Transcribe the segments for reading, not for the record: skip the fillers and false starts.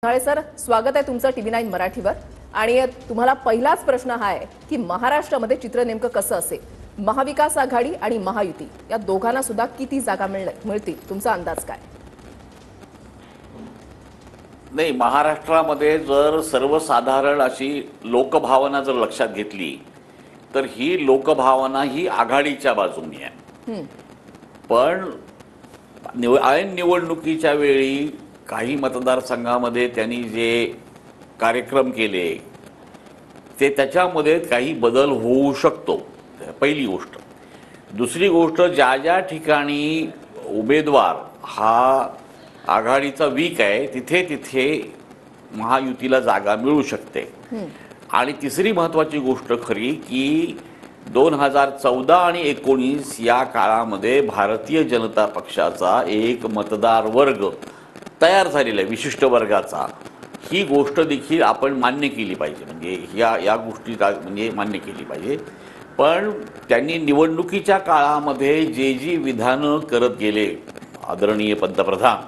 Sir, स्वागत आहे तुमचं TV9 मराठीवर। आणि तुम्हाला पहिलाच प्रश्न हा आहे की महाराष्ट्रामध्ये चित्र नेमकं कसं असेल? महाविकास आघाडी आणि महायुती या दोघांना सुद्धा किती जागा मिळतील? तुमचा अंदाज काय? नाही, महाराष्ट्रामध्ये जर सर्वसाधारण अशी लोकभावना जर लक्षात घेतली तर ही लोकभावना ही आघाडीच्या बाजूने आहे। पण ऐन निवडणुकीच्या वेळी काही मतदारसंघामध्ये त्यांनी जे कार्यक्रम केले ते त्याच्यामध्ये काही बदल होऊ शकतो, पहिली गोष्ट। दुसरी गोष्ट, ज्या ज्या ठिकाणी उमेदवार हा आघाडीचा वीक आहे तिथे तिथे महायुतीला जागा मिळू शकते। आणि तिसरी महत्त्वाची गोष्ट खरी की 2014 आणि 19 या काळामध्ये भारतीय जनता पक्षाचा एक मतदार वर्ग तयार झालेला आहे, विशिष्ट वर्गाचा। ही गोष्ट देखील आपण मान्य केली पाहिजे, म्हणजे या गोष्टी म्हणजे मान्य केली पाहिजे। पण त्यांनी निवडणुकीच्या काळामध्ये जी विधानं करत गेले आदरणीय पंतप्रधान,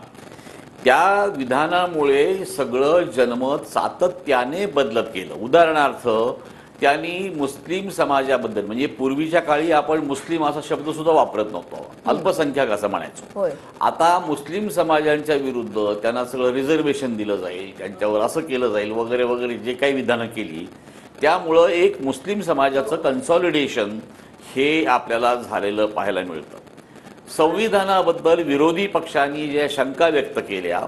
त्या विधानामुळे सगळं जनमत सातत्याने बदलत गेलं। उदाहरणार्थ, त्यांनी मुस्लिम समाजाबद्दल, म्हणजे पूर्वीच्या काळी आपण मुस्लिम असा शब्द सुद्धा वापरत नव्हतो, अल्पसंख्याक असं म्हणायचो। आता मुस्लिम समाजांच्या विरुद्ध त्यांना सगळं रिझर्वेशन दिलं जाईल, त्यांच्यावर असं केलं जाईल वगैरे वगैरे, जे काही विधानं केली त्यामुळं एक मुस्लिम समाजाचं कन्सॉलिडेशन हे आपल्याला झालेलं पाहायला मिळतं। संविधानाबद्दल विरोधी पक्षांनी ज्या शंका व्यक्त केल्या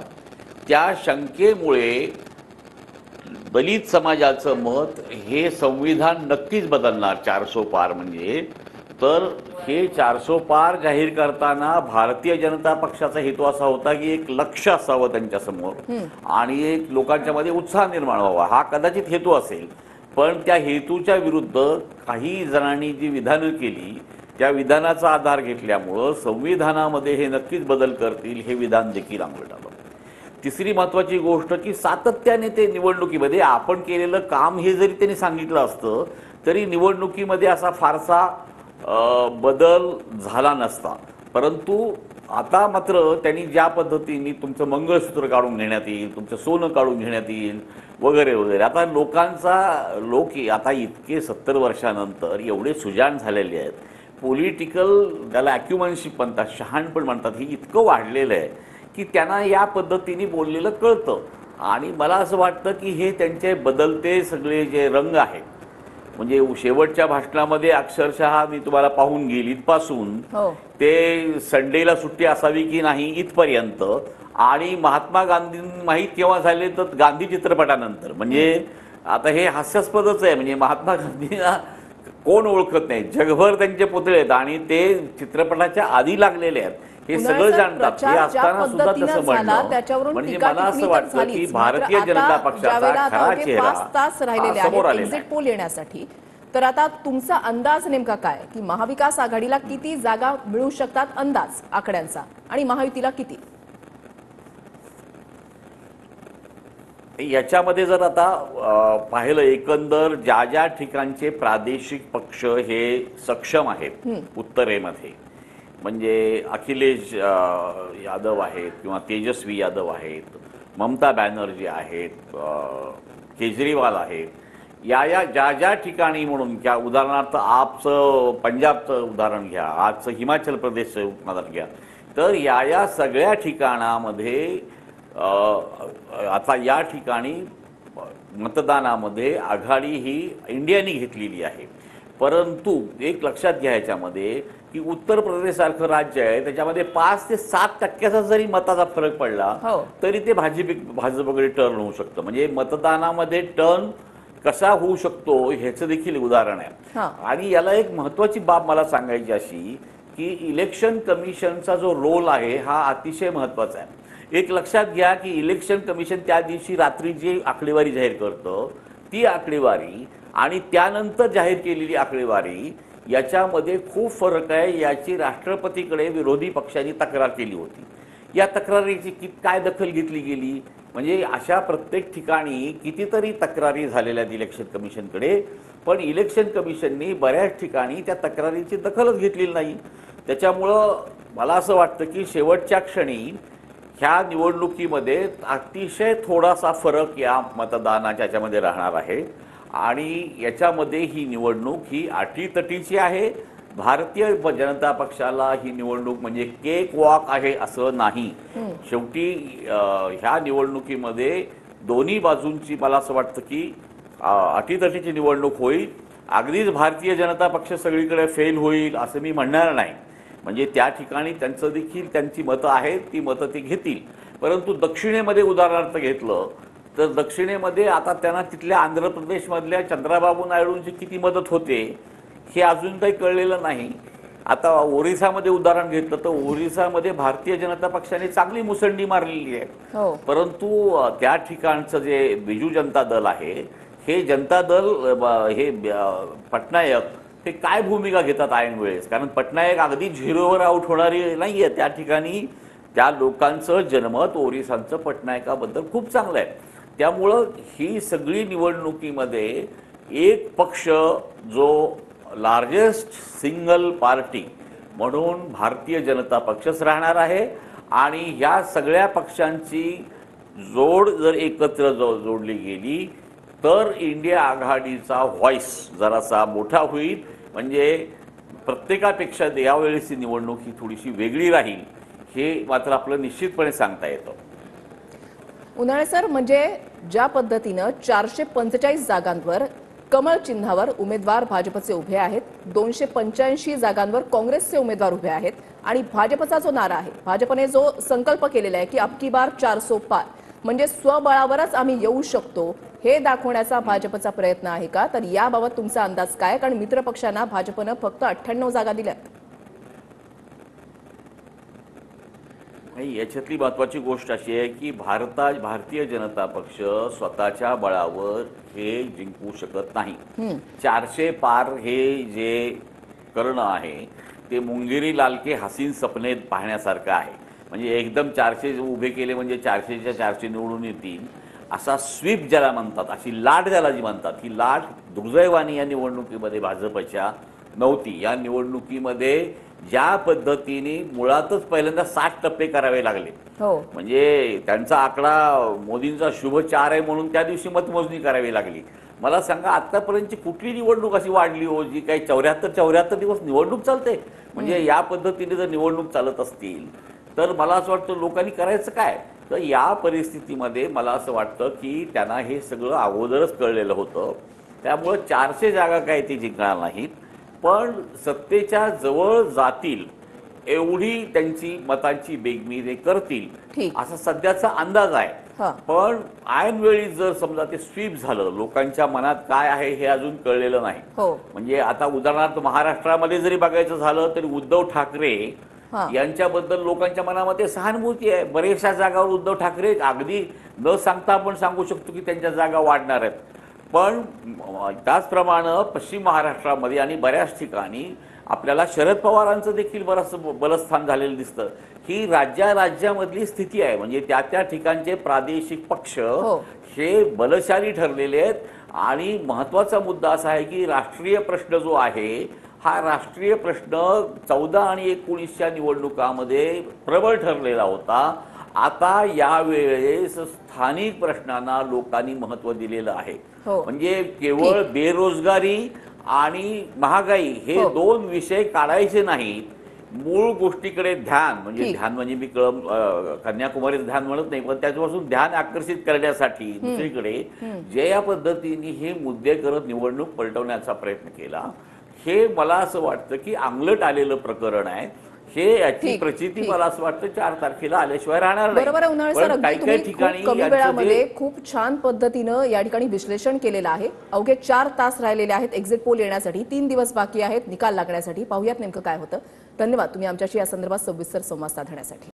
त्या शंकेमुळे दलित समाजाचं मत हे संविधान नक्कीच बदलणार 400 पार म्हणजे। तर हे 400 पार जाहीर करताना भारतीय जनता पक्षाचा हेतू असा होता की एक लक्ष्य असावं त्यांच्यासमोर आणि एक लोकांच्यामध्ये उत्साह निर्माण व्हावा, हा कदाचित हेतू असेल। पण त्या हेतूच्या विरुद्ध काही जणांनी जी विधानं केली त्या विधानाचा आधार घेतल्यामुळं संविधानामध्ये हे नक्कीच बदल करतील हे विधान देखील अंमलात आलं। तिसरी महत्त्वाची गोष्ट की सातत्याने ते निवडणुकीमध्ये आपण केलेलं काम हे जरी त्यांनी सांगितलं असतं तरी निवडणुकीमध्ये असा फारसा बदल झाला नसता। परंतु आता मात्र त्यांनी ज्या पद्धतीने तुमचं मंगळसूत्र काढून घेण्यात येईल, तुमचं सोनं काढून घेण्यात येईल वगैरे वगैरे, आता लोक आता इतके 70 वर्षानंतर एवढे सुजाण झालेले आहेत, पॉलिटिकल त्याला ॲक्युमेनशिप म्हणतात, शहाणपण म्हणतात, हे इतकं वाढलेलं आहे की त्यांना या पद्धतीने बोललेलं कळतं। आणि मला असं वाटतं की हे त्यांचे बदलते सगळे जे रंग आहेत, म्हणजे शेवटच्या भाषणामध्ये अक्षरशः मी तुम्हाला पाहून गेली इथपासून ते संडेला सुट्टी असावी की नाही इथपर्यंत, आणि महात्मा गांधी माहीत केव्हा झाले तर गांधी चित्रपटानंतर। म्हणजे आता हे हास्यास्पदच आहे, म्हणजे महात्मा गांधींना कोण ओळखत नाही, जगभर त्यांचे पुतळे आहेत आणि ते चित्रपटाच्या आधी लागलेले आहेत, हे सगळं जाणतात। हे असताना सुद्धा तसं म्हणणं म्हणजे मला असं वाटतं की भारतीय जनता पक्षाचा खरा चेहरा समोर आलेला आहे। तर आता तुमचा अंदाज नेमका काय की महाविकास आघाडीला किती जागा मिळू शकतात, अंदाज आकड्यांचा, आणि महायुतीला किती? याच्यामध्ये जर आता पाहिलं एकंदर ज्या ज्या ठिकाणचे प्रादेशिक पक्ष हे सक्षम आहेत उत्तरेमध्ये, म्हणजे अखिलेश यादव आहेत किंवा तेजस्वी यादव आहेत, ममता बॅनर्जी आहेत, केजरीवाल आहेत, ज्या ज्या ठिकाणी, म्हणून त्या उदाहरणार्थ आपचं पंजाबचं उदाहरण घ्या, आजचं हिमाचल प्रदेशचं उदाहरण घ्या, तर या सगळ्या ठिकाणामध्ये आता या ठिकाणी मतदानामध्ये आघाडी ही इंडियाने घेतलेली आहे। परंतु एक लक्षात घ्या याच्यामध्ये की उत्तर प्रदेशसारखं राज्य आहे, त्याच्यामध्ये 5 ते 7% जरी मताचा फरक पडला तरी ते भाजपकडे टर्न होऊ शकतं। म्हणजे मतदानामध्ये टर्न कसा होऊ शकतो ह्याचं देखील उदाहरण आहे। आणि याला एक महत्त्वाची बाब मला सांगायची अशी की इलेक्शन कमिशनचा जो रोल आहे हा अतिशय महत्त्वाचा आहे। एक लक्षात घ्या की इलेक्शन कमिशन त्या दिवशी रात्री जी आकडेवारी जाहीर करतं ती आकडेवारी आणि त्यानंतर जाहीर केलेली आकडेवारी याच्यामध्ये खूप फरक आहे। याची राष्ट्रपतीकडे विरोधी पक्षांनी तक्रार केली होती, या तक्रारीची काय दखल घेतली गेली, म्हणजे अशा प्रत्येक ठिकाणी कितीतरी तक्रारी झालेल्या इलेक्शन कमिशनकडे, पण इलेक्शन कमिशननी बऱ्याच ठिकाणी त्या तक्रारीची दखलच घेतलेली नाही। त्याच्यामुळं मला असं वाटतं की शेवटच्या क्षणी ह्या निवडणुकीमध्ये अतिशय थोडासा फरक या मतदानाच्या याच्यामध्ये राहणार आहे आणि याच्यामध्ये ही निवडणूक ही अटीतटीची आहे. भारतीय जनता पक्षाला ही निवडणूक म्हणजे केक वॉक आहे असं नाही. शेवटी ह्या निवडणुकीमध्ये दोन्ही बाजूंची मला असं वाटतं की अटीतटीची निवडणूक होईल. अगदीच भारतीय जनता पक्ष सगळीकडे फेल होईल असं मी म्हणणार नाही. म्हणजे त्या ठिकाणी त्यांचं देखील त्यांची मतं आहेत, ती मतं ते घेतील. परंतु दक्षिणेमध्ये उदाहरणार्थ घेतलं तर दक्षिणेमध्ये आता त्यांना तिथल्या आंध्र प्रदेशमधल्या चंद्राबाबू नायडूंची किती मदत होते हे अजून काही कळलेलं नाही. आता ओरिसामध्ये उदाहरण घेतलं तर ओरिसामध्ये भारतीय जनता पक्षाने चांगली मुसंडी मारलेली आहे. परंतु त्या ठिकाणचं जे बिजू जनता दल आहे, हे जनता दल हे पटनायक हे काय भूमिका घेतात ऐन वेळेस, कारण पटनायक अगदी झिरोवर आउट होणारी नाही आहे. त्या ठिकाणी त्या लोकांचं जनमत ओरिसांचं पटनायकाबद्दल खूप चांगलं आहे. त्यामुळं ही सगळी निवडणुकीमध्ये एक पक्ष जो लार्जेस्ट सिंगल पार्टी म्हणून भारतीय जनता पक्षच राहणार आहे आणि या सगळ्या पक्षांची जोड जर एकत्र जोडली गेली तर इंडिया आघाडीचा व्हॉइस जरासा मोठा होईल. म्हणजे प्रत्येकापेक्षा यावेळेसची निवडणूक ही थोडीशी वेगळी राहील हे मात्र आपलं निश्चितपणे सांगता येतं. उन्हाळे सर, म्हणजे ज्या पद्धतीनं 445 जागांवर कमळ चिन्हावर उमेदवार भाजपचे उभे आहेत, 285 जागांवर काँग्रेसचे उमेदवार उभे आहेत आणि भाजपचा जो नारा आहे, भाजपने जो संकल्प केलेला आहे की अब की बार 400 पार, म्हणजे स्वबळावरच आम्ही येऊ शकतो हे दाखवण्याचा भाजपचा प्रयत्न आहे का? तर याबाबत तुमचा अंदाज काय? कारण मित्रपक्षांना भाजपनं फक्त 98 जागा दिल्यात. नाही, याच्यातली महत्त्वाची गोष्ट अशी आहे की भारतीय जनता पक्ष स्वतःच्या बळावर हे जिंकू शकत नाही. 400 पार हे जे करणं आहे ते मुंगेरी लाल के हसीन सपने पाहण्यासारखं आहे. म्हणजे एकदम 400 उभे केले म्हणजे 400च्या 400 निवडून येतील असा स्वीप ज्याला म्हणतात, अशी लाट ज्याला जी म्हणतात, ही लाट दुर्दैवाने या निवडणुकीमध्ये भाजपच्या नव्हती. या निवडणुकीमध्ये ज्या पद्धतीने मुळातच पहिल्यांदा 60% करावे लागले, म्हणजे त्यांचा आकडा मोदींचा शुभ 4 आहे म्हणून त्या दिवशी मतमोजणी करावी लागली. मला सांगा आतापर्यंतची कुठली निवडणूक अशी वाढली हो जी काही 74 दिवस निवडणूक चालते? म्हणजे या पद्धतीने जर निवडणूक चालत असतील तर मला असं वाटतं लोकांनी करायचं काय? तर या परिस्थितीमध्ये मला असं वाटतं की त्यांना हे सगळं अगोदरच कळलेलं होतं. त्यामुळं 400 जागा काय ते जिंकणार नाहीत, पण सत्तेच्या जवळ जातील एवढी त्यांची मतांची बेगमी ते करतील असा सध्याचा अंदाज आहे. पण ऐनवेळी जर समजा ते स्वीप झालं, लोकांच्या मनात काय आहे हे अजून कळलेलं नाही. म्हणजे आता उदाहरणार्थ महाराष्ट्रामध्ये जरी बघायचं झालं तरी उद्धव ठाकरे यांच्याबद्दल लोकांच्या मनामध्ये सहानुभूती आहे. बरेचशा जागावर उद्धव ठाकरे अगदी न सांगता आपण सांगू शकतो की त्यांच्या जागा वाढणार आहेत. पण त्याचप्रमाणे पश्चिम महाराष्ट्रामध्ये आणि बऱ्याच ठिकाणी आपल्याला शरद पवारांचं देखील बरंचसं बलस्थान झालेलं दिसतं. ही राज्यामधली स्थिती आहे. म्हणजे त्या त्या ठिकाणचे प्रादेशिक पक्ष हे बलशाली ठरलेले आहेत. आणि महत्त्वाचा मुद्दा असा आहे की राष्ट्रीय प्रश्न जो आहे हा राष्ट्रीय प्रश्न 14 आणि 19च्या निवडणुकामध्ये प्रबळ ठरलेला होता. आता यावेळेस स्थानिक प्रश्नांना लोकांनी महत्त्व दिलेलं आहे. म्हणजे केवळ बेरोजगारी आणि महागाई हे दोन विषय काढायचे नाहीत, मूळ गोष्टीकडे ध्यान म्हणजे ध्यान म्हणजे मी कन्याकुमारीचं ध्यान म्हणत नाही, पण त्याच्यापासून ध्यान आकर्षित करण्यासाठी दुसरीकडे जे या पद्धतीने हे मुद्दे करत निवडणूक पलटवण्याचा प्रयत्न केला हे मला असं वाटतं की अंगलट आलेलं प्रकरण आहे. हे याची प्रचिती मला असं वाटतं 4 तारखेला आल्याशिवाय राहणार नाही. बरोबर आहे उन्हाळे सर, काही ठिकाणी कमी वेळामध्ये खूप छान पद्धतीनं या ठिकाणी विश्लेषण केलेलं आहे. अवघे 4 तास राहिलेले आहेत एक्झिट पोल येण्यासाठी, 3 दिवस बाकी आहेत निकाल लागण्यासाठी. पाहूयात नेमकं काय होतं. धन्यवाद तुम्ही आमच्याशी या संदर्भात सविस्तर संवाद साधण्यासाठी.